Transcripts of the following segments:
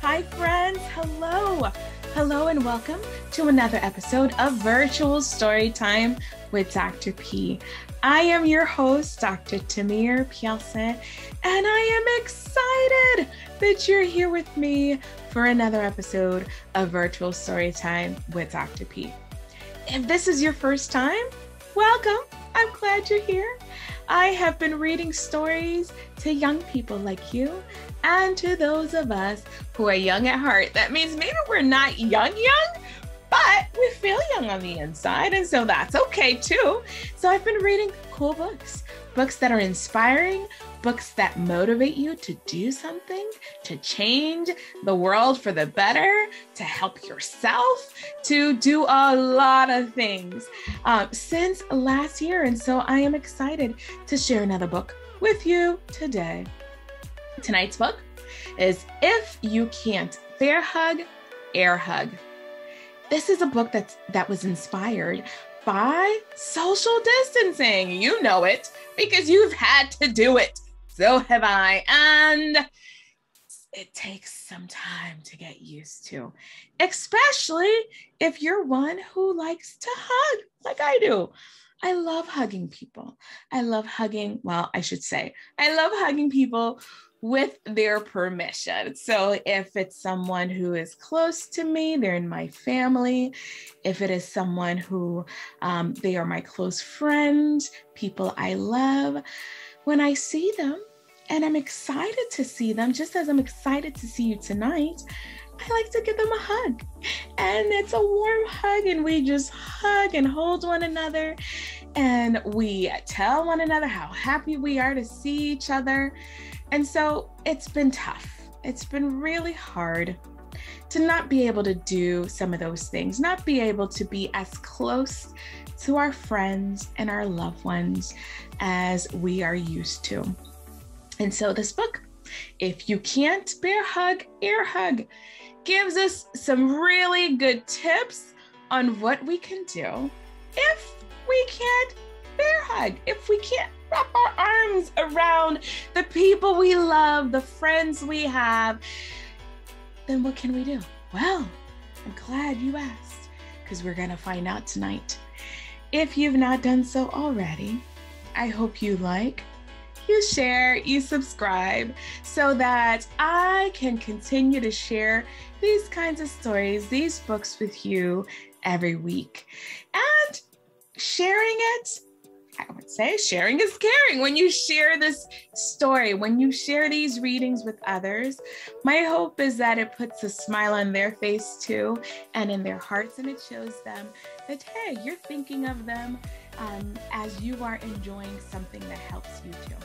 Hi, friends. Hello. Hello, and welcome to another episode of Virtual Storytime with Dr. P. I am your host, Dr. Tamir Piersaint, and I am excited that you're here with me for another episode of Virtual Storytime with Dr. P. If this is your first time, welcome. I'm glad you're here. I have been reading stories to young people like you and to those of us who are young at heart. That means maybe we're not young, but we feel young on the inside, and so that's okay too. So I've been reading cool books that are inspiring, books that motivate you to do something, to change the world for the better, to help yourself, to do a lot of things since last year. And so I am excited to share another book with you today. Tonight's book is If You Can't Bear Hug, Air Hug. This is a book that was inspired by social distancing. You know it because you've had to do it. So have I. And it takes some time to get used to, especially if you're one who likes to hug like I do. I love hugging people. I love hugging people with their permission. So if it's someone who is close to me, they're in my family. If it is someone who they are my close friends, people I love, when I see them and I'm excited to see them, just as I'm excited to see you tonight, I like to give them a hug. And it's a warm hug, and we just hug and hold one another. And we tell one another how happy we are to see each other. And so it's been tough. It's been really hard to not be able to do some of those things, not be able to be as close to our friends and our loved ones as we are used to. And so this book, If You Can't Bear Hug, Air Hug, gives us some really good tips on what we can do if we can't bear hug, if we can't wrap our arms around the people we love, the friends we have. Then what can we do? Well, I'm glad you asked, because we're going to find out tonight. If you've not done so already, I hope you like, you share, you subscribe, so that I can continue to share these kinds of stories, these books with you every week. And sharing it, I would say sharing is caring. When you share this story, when you share these readings with others, my hope is that it puts a smile on their face too, and in their hearts, and it shows them that, hey, you're thinking of them as you are enjoying something that helps you too.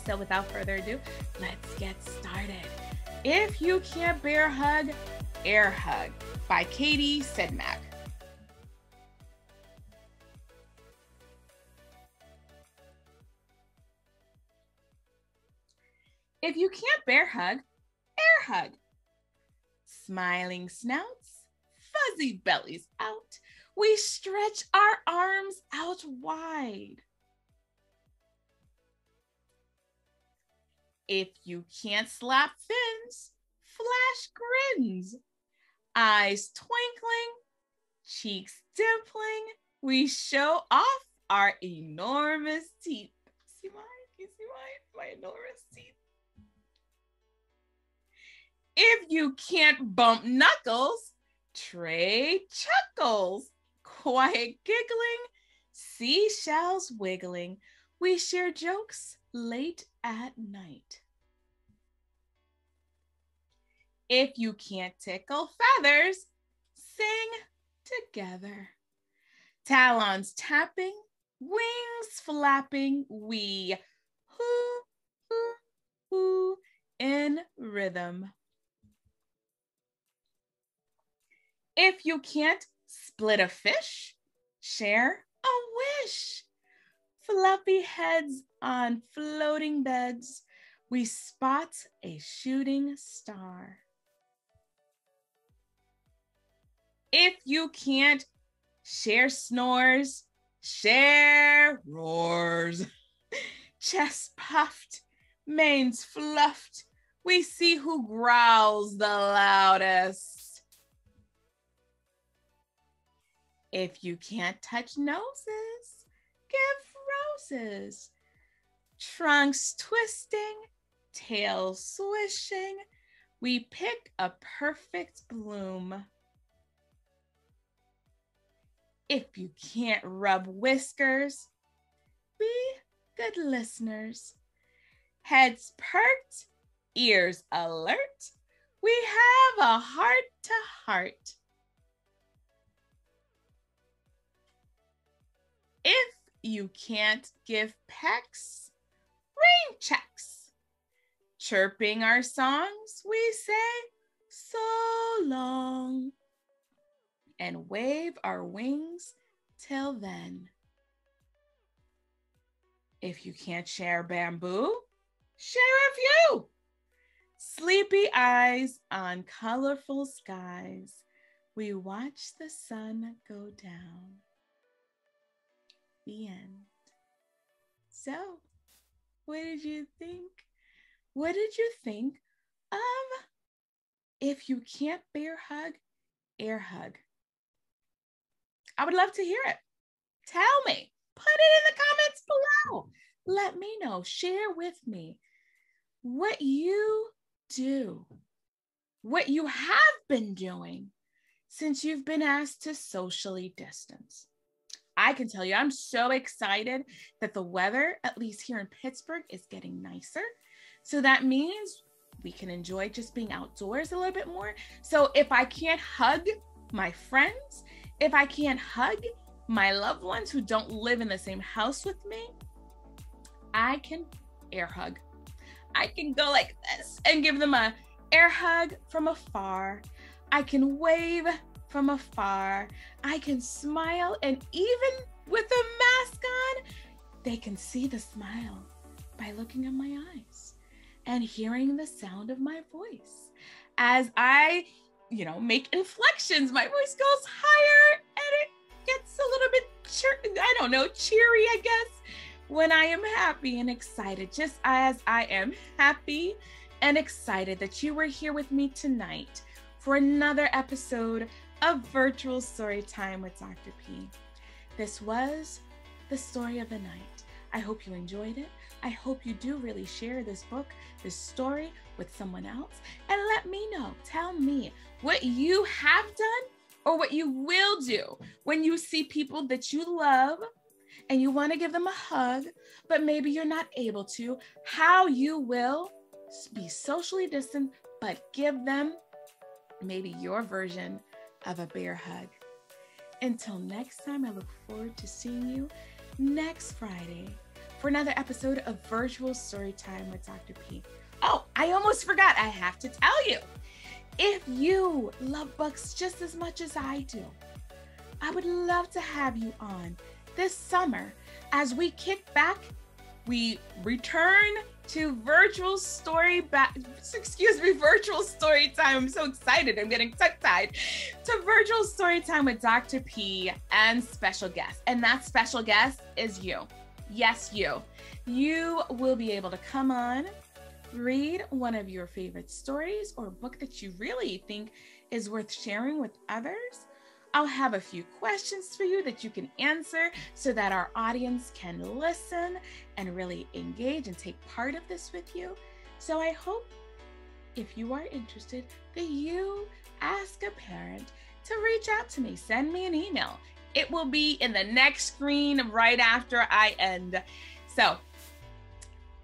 So without further ado, let's get started. If You Can't Bear Hug, Air Hug by Katie Sedmak. If you can't bear hug, air hug. Smiling snouts, fuzzy bellies out, we stretch our arms out wide. If you can't slap fins, flash grins. Eyes twinkling, cheeks dimpling, we show off our enormous teeth. See mine? You see mine? My enormous teeth. If you can't bump knuckles, trade chuckles. Quiet giggling, seashells wiggling, we share jokes late at night. If you can't tickle feathers, sing together. Talons tapping, wings flapping, we hoo, hoo, hoo in rhythm. If you can't split a fish, share a wish. Fluffy heads on floating beds, we spot a shooting star. If you can't share snores, share roars. Chest puffed, manes fluffed, We see who growls the loudest. If you can't touch noses, give roses. Trunks twisting, tails swishing, we pick a perfect bloom. If you can't rub whiskers, be good listeners. Heads perked, ears alert, we have a heart to heart. If you can't give pecks, rain checks. Chirping our songs, we say so long and wave our wings till then. If you can't share bamboo, share a view. Sleepy eyes on colorful skies, we watch the sun go down. The end. So, what did you think? What did you think of If You Can't Bear Hug, Air Hug? I would love to hear it. Tell me. Put it in the comments below. Let me know. Share with me what you do, what you have been doing since you've been asked to socially distance. I can tell you, I'm so excited that the weather, at least here in Pittsburgh, is getting nicer. So that means we can enjoy just being outdoors a little bit more. So if I can't hug my friends, if I can't hug my loved ones who don't live in the same house with me, I can air hug. I can go like this and give them an air hug from afar. I can wave from afar. I can smile, and even with a mask on, they can see the smile by looking in my eyes and hearing the sound of my voice. As I, make inflections, my voice goes higher and it gets a little bit, cheery, I guess, when I am happy and excited, just as I am happy and excited that you were here with me tonight for another episode of Virtual Storytime with Dr. P. This was the story of the night. I hope you enjoyed it. I hope you do really share this book, this story with someone else, and let me know. Tell me what you have done or what you will do when you see people that you love and you want to give them a hug, but maybe you're not able to, how you will be socially distant, but give them maybe your version of a bear hug. Until next time, I look forward to seeing you next Friday for another episode of Virtual Storytime with Dr. P. Oh, I almost forgot. I have to tell you, if you love books just as much as I do, I would love to have you on this summer as we kick back. We return to virtual storytime. I'm so excited. I'm getting tongue-tied. To virtual storytime with Dr. P and special guest. And that special guest is you. Yes, you. You will be able to come on, read one of your favorite stories or a book that you really think is worth sharing with others. I'll have a few questions for you that you can answer so that our audience can listen and really engage and take part of this with you. So I hope, if you are interested, that you ask a parent to reach out to me. Send me an email. It will be in the next screen right after I end. So,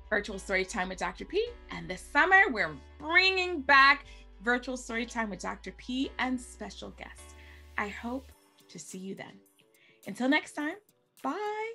Virtual Storytime with Dr. P. And this summer, we're bringing back Virtual Storytime with Dr. P and special guests. I hope to see you then. Until next time, bye.